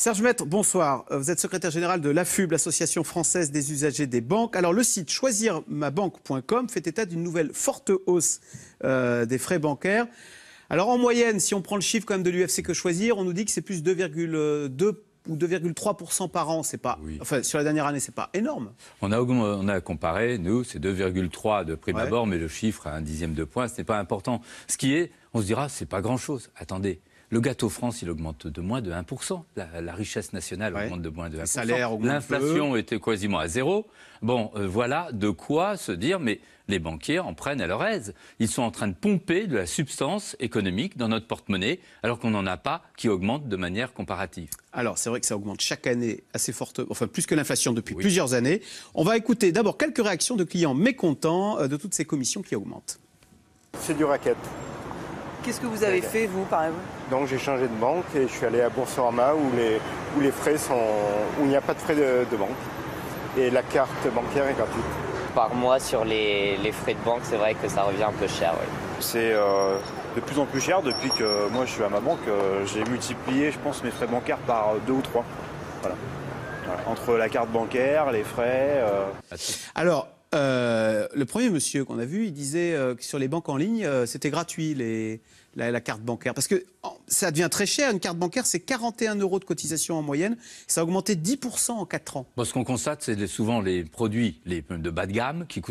Serge Maître, bonsoir. Vous êtes secrétaire général de l'AFUB, l'Association française des usagers des banques. Alors le site choisirmabanque.com fait état d'une nouvelle forte hausse des frais bancaires. Alors en moyenne, si on prend le chiffre quand même de l'UFC Que Choisir, on nous dit que c'est plus 2,2 ou 2,3% par an. C'est pas, enfin, sur la dernière année, c'est pas énorme. On a comparé, nous, c'est 2,3 de prime abord, mais le chiffre à un dixième de point, ce n'est pas important. Ce qui est, on se dira, c'est pas grand-chose. Attendez. Le gâteau France, il augmente de moins de 1%. La richesse nationale augmente de moins de 1%. L'inflation était quasiment à zéro. Bon, voilà de quoi se dire, mais les banquiers en prennent à leur aise. Ils sont en train de pomper de la substance économique dans notre porte-monnaie, alors qu'on n'en a pas qui augmente de manière comparative. Alors, c'est vrai que ça augmente chaque année assez fortement, enfin plus que l'inflation depuis plusieurs années. On va écouter d'abord quelques réactions de clients mécontents de toutes ces commissions qui augmentent. C'est du racket. Qu'est-ce que vous avez fait, vous, par exemple? Donc j'ai changé de banque et je suis allé à Boursorama où les frais sont, où il n'y a pas de frais de banque. Et la carte bancaire est gratuite. Par mois, sur les frais de banque, c'est vrai que ça revient un peu cher, oui. C'est de plus en plus cher depuis que moi je suis à ma banque. J'ai multiplié, je pense, mes frais bancaires par 2 ou 3. Voilà. Entre la carte bancaire, les frais... Alors, le premier monsieur qu'on a vu, il disait que sur les banques en ligne, c'était gratuit, la carte bancaire. Parce que ça devient très cher. Une carte bancaire, c'est 41 € de cotisation en moyenne. Ça a augmenté 10% en 4 ans. Bon, ce qu'on constate, c'est souvent les produits de bas de gamme qui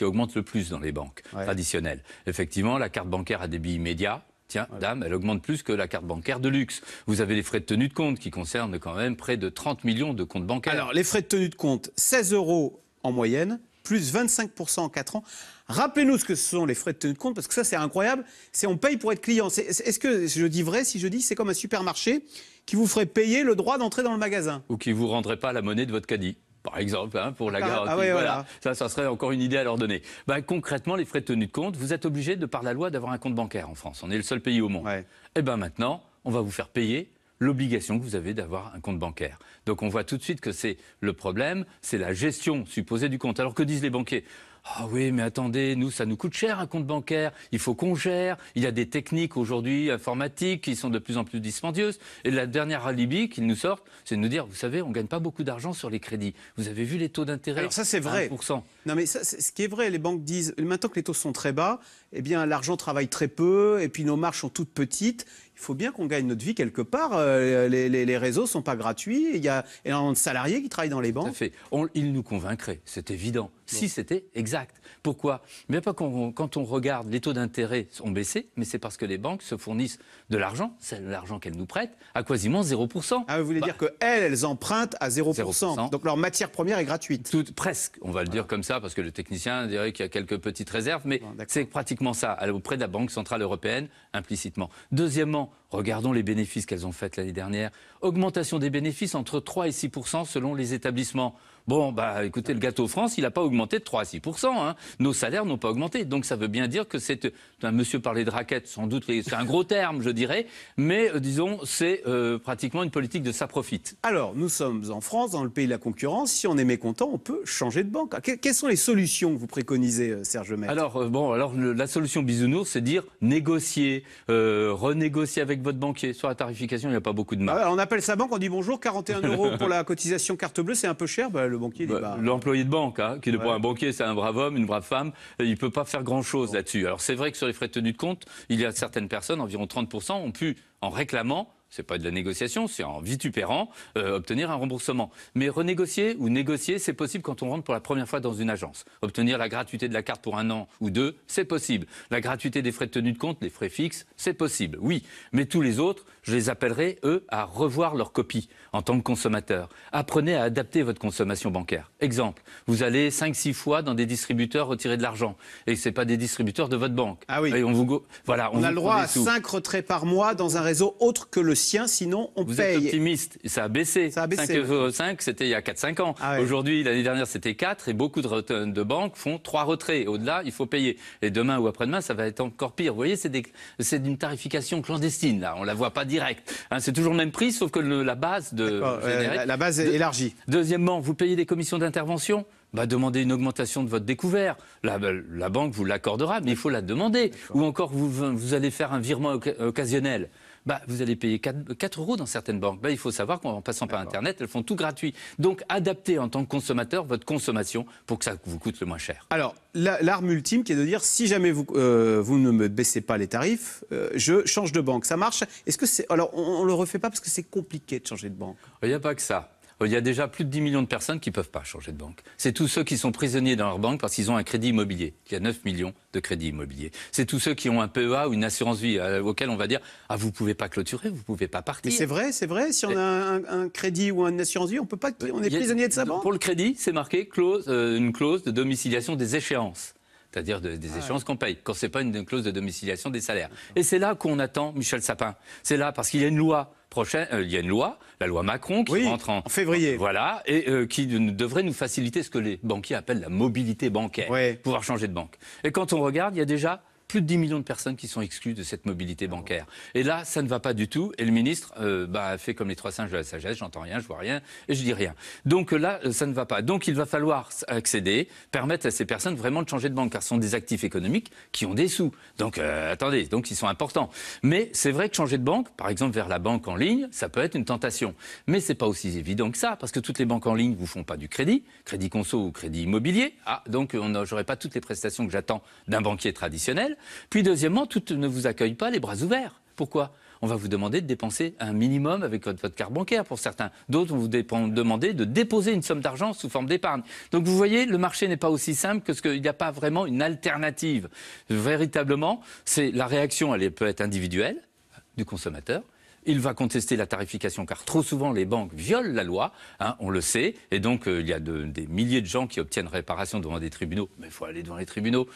augmentent le plus dans les banques traditionnelles. Effectivement, la carte bancaire à débit immédiat, tiens, dame, elle augmente plus que la carte bancaire de luxe. Vous avez les frais de tenue de compte qui concernent quand même près de 30 millions de comptes bancaires. Alors, les frais de tenue de compte, 16 € en moyenne, plus 25% en 4 ans. Rappelez-nous ce que sont les frais de tenue de compte, parce que ça, c'est incroyable. C'est on paye pour être client. Est-ce que je dis vrai si je dis c'est comme un supermarché qui vous ferait payer le droit d'entrer dans le magasin? Ou qui ne vous rendrait pas la monnaie de votre caddie, par exemple, hein, pour la garantie. Voilà. Ça serait encore une idée à leur donner. Concrètement, les frais de tenue de compte, vous êtes obligé, de par la loi, d'avoir un compte bancaire en France. On est le seul pays au monde. Et bien maintenant, on va vous faire payer l'obligation que vous avez d'avoir un compte bancaire. Donc on voit tout de suite que c'est le problème, c'est la gestion supposée du compte. Alors que disent les banquiers? Ah oui, mais attendez, nous, ça nous coûte cher un compte bancaire, il faut qu'on gère, il y a des techniques aujourd'hui informatiques qui sont de plus en plus dispendieuses. Et la dernière alibi qu'ils nous sortent, c'est de nous dire, vous savez, on ne gagne pas beaucoup d'argent sur les crédits. Vous avez vu les taux d'intérêt? Alors ça, c'est vrai. 1%. Non, mais ça, ce qui est vrai, les banques disent, maintenant que les taux sont très bas, eh bien, l'argent travaille très peu, et puis nos marges sont toutes petites. Il faut bien qu'on gagne notre vie quelque part. Les réseaux ne sont pas gratuits. Il y a énormément de salariés qui travaillent dans les banques. Tout à fait. Ils nous convaincraient, c'est évident. Si c'était exact. Pourquoi? Mais pas quand on regarde, les taux d'intérêt ont baissé, mais c'est parce que les banques se fournissent de l'argent, c'est l'argent qu'elles nous prêtent, à quasiment 0%. Ah, vous voulez dire qu'elles empruntent à 0%. Donc leur matière première est gratuite. Presque, on va le dire comme ça, parce que le technicien dirait qu'il y a quelques petites réserves, mais c'est pratiquement ça, auprès de la Banque Centrale Européenne, implicitement. Deuxièmement, regardons les bénéfices qu'elles ont faits l'année dernière. Augmentation des bénéfices entre 3 et 6% selon les établissements. Bon, écoutez, le gâteau France, il n'a pas augmenté de 3 à 6%. Hein. Nos salaires n'ont pas augmenté. Donc ça veut bien dire que c'est... Monsieur parlait de raquette, sans doute, c'est un gros terme, je dirais. Mais disons, c'est pratiquement une politique de ça profite. Alors, nous sommes en France, dans le pays de la concurrence. Si on est mécontent, on peut changer de banque. Quelles sont les solutions que vous préconisez, Serge Maître? Alors, la solution bisounours, c'est dire négocier, renégocier avec votre banquier. Sur la tarification, il n'y a pas beaucoup de mal. On appelle sa banque, on dit bonjour, 41 € pour la cotisation carte bleue, c'est un peu cher. Le banquier dit l'employé de banque, hein, qui n'est pas un banquier, c'est un brave homme, une brave femme, il ne peut pas faire grand-chose là-dessus. Alors c'est vrai que sur les frais de tenue de compte, il y a certaines personnes, environ 30%, ont pu, en réclamant, c'est pas de la négociation, c'est en vitupérant, obtenir un remboursement. Mais renégocier ou négocier, c'est possible quand on rentre pour la première fois dans une agence. Obtenir la gratuité de la carte pour 1 an ou 2, c'est possible. La gratuité des frais de tenue de compte, les frais fixes, c'est possible, oui. Mais tous les autres, je les appellerai, eux, à revoir leur copie en tant que consommateur. Apprenez à adapter votre consommation bancaire. Exemple, vous allez 5-6 fois dans des distributeurs retirer de l'argent. Et ce n'est pas des distributeurs de votre banque. Ah oui. Et on a le droit à 5 retraits par mois dans un réseau autre que le sien, sinon on paye. Vous êtes optimiste, ça a baissé. 5,5 €, c'était il y a 4-5 ans. Aujourd'hui, l'année dernière, c'était 4 et beaucoup de banques font 3 retraits. Au-delà, il faut payer. Et demain ou après-demain, ça va être encore pire. Vous voyez, c'est d'une tarification clandestine, là. On ne la voit pas direct. Hein, c'est toujours le même prix, sauf que la base la base est élargie. Deuxièmement, vous payez des commissions d'intervention. Demandez une augmentation de votre découvert. La banque vous l'accordera, mais il faut la demander. Ou encore, vous allez faire un virement occasionnel. vous allez payer 4 euros dans certaines banques. Il faut savoir qu'en passant par Internet, elles font tout gratuit. Donc, adaptez en tant que consommateur votre consommation pour que ça vous coûte le moins cher. Alors, l'arme ultime qui est de dire, si jamais vous ne me baissez pas les tarifs, je change de banque. Ça marche? Est-ce que c'est... Alors, on ne le refait pas parce que c'est compliqué de changer de banque. Il n'y a pas que ça. Il y a déjà plus de 10 millions de personnes qui ne peuvent pas changer de banque. C'est tous ceux qui sont prisonniers dans leur banque parce qu'ils ont un crédit immobilier. Il y a 9 millions de crédits immobiliers. C'est tous ceux qui ont un PEA ou une assurance vie auquel on va dire « Ah, vous ne pouvez pas clôturer, vous ne pouvez pas partir ». Mais c'est vrai. Si on a un crédit ou une assurance vie, on est prisonnier de sa banque. Pour le crédit, c'est marqué une clause de domiciliation des échéances. C'est-à-dire des échéances qu'on paye, quand ce n'est pas une clause de domiciliation des salaires. Et c'est là qu'on attend Michel Sapin. C'est là parce qu'il y a une loi prochaine, il y a une loi, la loi Macron, qui rentre en février. Voilà, et qui devrait nous faciliter ce que les banquiers appellent la mobilité bancaire, pouvoir changer de banque. Et quand on regarde, il y a déjà plus de 10 millions de personnes qui sont exclues de cette mobilité bancaire. Et là, ça ne va pas du tout. Et le ministre fait comme les 3 singes de la sagesse, j'entends rien, je vois rien, et je dis rien. Donc là, ça ne va pas. Donc il va falloir accéder, permettre à ces personnes vraiment de changer de banque, car ce sont des actifs économiques qui ont des sous. Donc attendez, donc ils sont importants. Mais c'est vrai que changer de banque, par exemple vers la banque en ligne, ça peut être une tentation. Mais c'est pas aussi évident que ça, parce que toutes les banques en ligne vous font pas du crédit conso ou crédit immobilier. Donc j'aurai pas toutes les prestations que j'attends d'un banquier traditionnel. Puis deuxièmement, toutes ne vous accueillent pas les bras ouverts. Pourquoi ? On va vous demander de dépenser un minimum avec votre carte bancaire pour certains. D'autres vont vous demander de déposer une somme d'argent sous forme d'épargne. Donc vous voyez, le marché n'est pas aussi simple que ce qu'il n'y a pas vraiment une alternative. Véritablement, la réaction, elle peut être individuelle du consommateur. Il va contester la tarification car trop souvent les banques violent la loi, on le sait, et donc il y a des milliers de gens qui obtiennent réparation devant des tribunaux, mais il faut aller devant les tribunaux,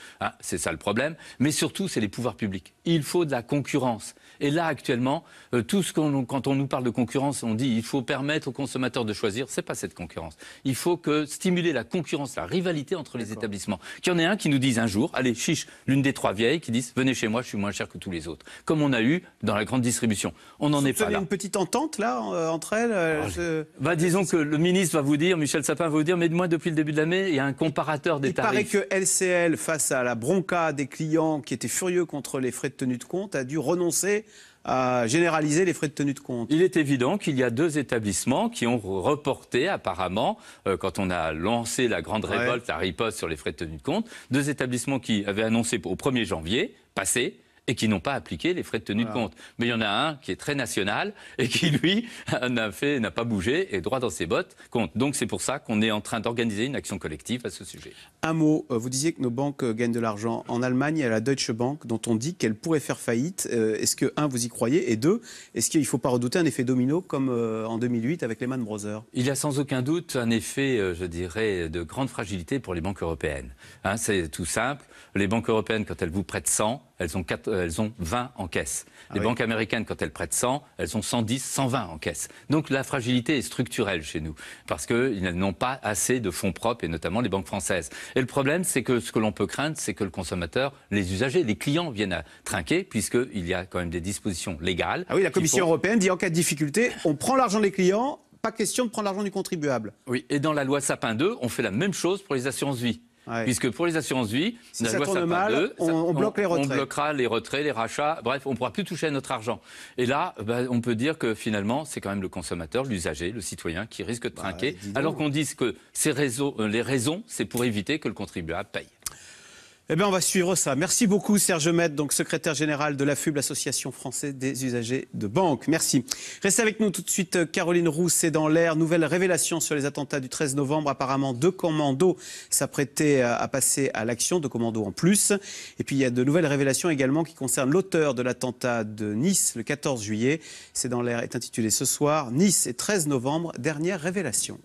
c'est ça le problème, mais surtout c'est les pouvoirs publics. Il faut de la concurrence. Et là actuellement, quand on nous parle de concurrence, on dit il faut permettre aux consommateurs de choisir, c'est pas cette concurrence. Il faut stimuler la concurrence, la rivalité entre les établissements. Qu'il y en ait un qui nous dise un jour, allez chiche, l'une des 3 vieilles qui disent venez chez moi, je suis moins cher que tous les autres. Comme on a eu dans la grande distribution. On n'en est pas là. Vous avez une petite entente là entre elles disons que le ministre va vous dire, Michel Sapin va vous dire, mais moi depuis le début de l'année, il y a un comparateur des tarifs. Il paraît que LCL, face à la bronca des clients qui étaient furieux contre les frais de tenue de compte, a dû renoncer à généraliser les frais de tenue de compte. Il est évident qu'il y a 2 établissements qui ont reporté apparemment, quand on a lancé la grande révolte, la riposte sur les frais de tenue de compte, 2 établissements qui avaient annoncé au 1er janvier passé, et qui n'ont pas appliqué les frais de tenue de compte. Mais il y en a un qui est très national et qui, lui, n'a pas bougé et droit dans ses bottes compte. Donc c'est pour ça qu'on est en train d'organiser une action collective à ce sujet. Un mot, vous disiez que nos banques gagnent de l'argent. En Allemagne, il y a la Deutsche Bank dont on dit qu'elle pourrait faire faillite. Est-ce que, 1, vous y croyez? Et 2, est-ce qu'il ne faut pas redouter un effet domino comme en 2008 avec Lehman Brothers? Il y a sans aucun doute un effet, je dirais, de grande fragilité pour les banques européennes. C'est tout simple. Les banques européennes, quand elles vous prêtent 100, elles ont 20 en caisse. Les banques américaines, quand elles prêtent 100, elles ont 110, 120 en caisse. Donc la fragilité est structurelle chez nous, parce qu'ils n'ont pas assez de fonds propres, et notamment les banques françaises. Et le problème, c'est que ce que l'on peut craindre, c'est que le consommateur, les usagers, les clients viennent à trinquer, puisqu'il y a quand même des dispositions légales. Ah oui, la Commission européenne dit en cas de difficulté, on prend l'argent des clients, pas question de prendre l'argent du contribuable. Oui, et dans la loi Sapin 2, on fait la même chose pour les assurances vie. Puisque pour les assurances vie, si ça tourne mal, on bloque les retraits. On bloquera les retraits, les rachats, bref, on ne pourra plus toucher à notre argent. Et là, on peut dire que finalement, c'est quand même le consommateur, l'usager, le citoyen qui risque de trinquer, alors qu'on dise que les raisons, c'est pour éviter que le contribuable paye. Eh bien, on va suivre ça. Merci beaucoup, Serge Mette, donc secrétaire général de l'AFUB, l'Association française des usagers de banque. Merci. Restez avec nous tout de suite. Caroline Roux, c'est dans l'air. Nouvelle révélation sur les attentats du 13 novembre. Apparemment, 2 commandos s'apprêtaient à passer à l'action, 2 commandos en plus. Et puis, il y a de nouvelles révélations également qui concernent l'auteur de l'attentat de Nice le 14 juillet. C'est dans l'air est intitulé ce soir. Nice et 13 novembre, dernière révélation.